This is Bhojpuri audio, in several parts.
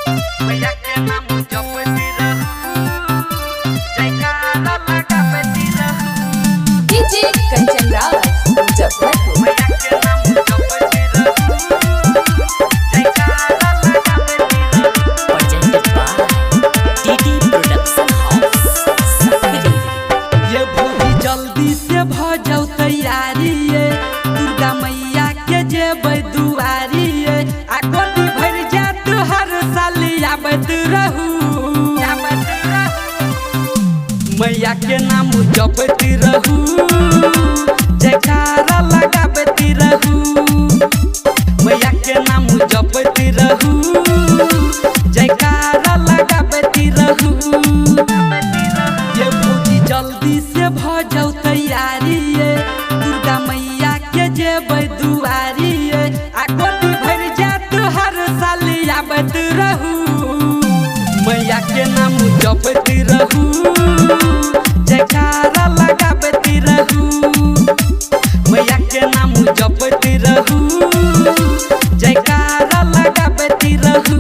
मैया के नाम जपती रहू, जयकारा लगावती रहू। डीजे कंचन राज मुजफ्फरपुर। मैया के नाम जपती रहू, जयकारा लगावती रहू। presented by TT Production House, Sakri। ये भौजी जल्दी से भ जाओ तैयारी ये, दुर्गा मैया के जेबै दुआरी ये। आ गोदी भर जात हर साल आबत रहू, मैया के नाम जपती रहू, जयकारा लगावती रहू। मैया के नाम जपती रहू, जयकारा लगावती रहू। ये भौजी जल्दी से भ जाओ तैयारी ये, दुर्गा मैया के जेबै दुआरी ये। आ गोदी भर जात हर साल आबत रहू, मैया के नाम जपती रहू, जयकारा लगावती रहू। मैया के नाम जपती रहू, जयकारा लगावती रहू।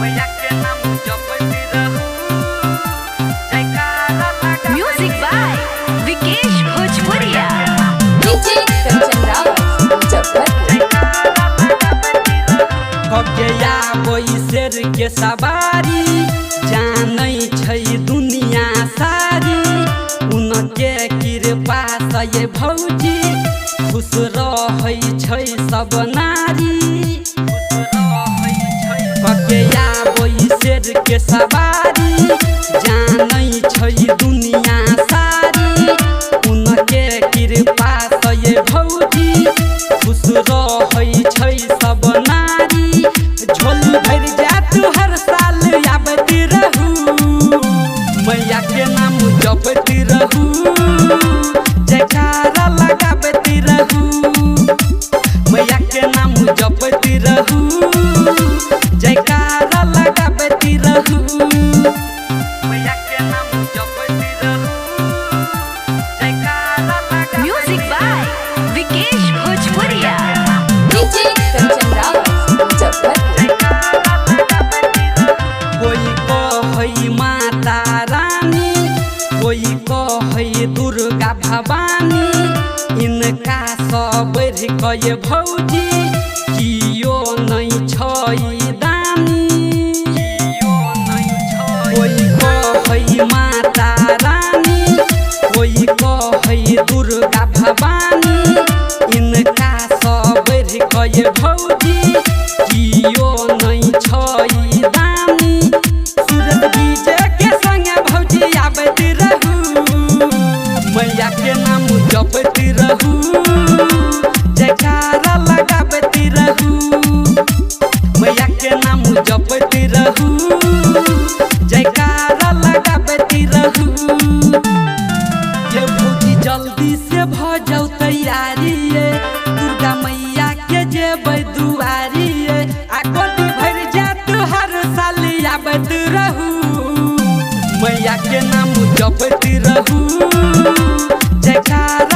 मैया के नाम जपती रहू, जयकारा लगावती म्यूजिक बाय विकेश भोजपुरिया। डीजे कंचन राज मुजफ्फरपुर। ककेया बोई शेर के सवारी, जानै छै दुनिया सारी। उनके कृपा से ये भौजी खुश रहै छै सब नारी। ककेया बोई शेर के सवारी, जानै छै दुनिया सारी। उनके कृपा से ये भौजी खुश रहै छै सब नारी। झोली भर जात हर साल आबती रहू, मैया के नाम जपती रहू, जयकारा लगावती रहू। मैया के नाम जपती रहू, जयकारा लगावती रहू। मैया के नाम जपती रहू, जयकारा लगावती। म्यूजिक बाय विकेश भोजपुरिया। डीजे कंचन राज मुजफ्फरपुर। कोई कहै माता रानी, कोई कहै दुर्गा भवानी। इनका सब बढ़ के भौजी कियो नहीं छै दानी। कोई कहै माता रानी, कोई कहै दुर्गा भवानी। इनका सब बढ़ के भौजी कियो नहीं छै दानी। सूरज डीजे के संगे भौजी आबती रहू, मैया के नाम जपती रहू, जयकारा लगावती रहू। मैया के नाम जपती रहू, जयकारा लगावती रहू। ये भौजी जल्दी से भ जाओ तैयारी ये, दुर्गा मैया के जेबै दुआरी ये। आ गोदी भर जात हर साल आबत रहू, मैया के नाम जपती रहू, जयकारा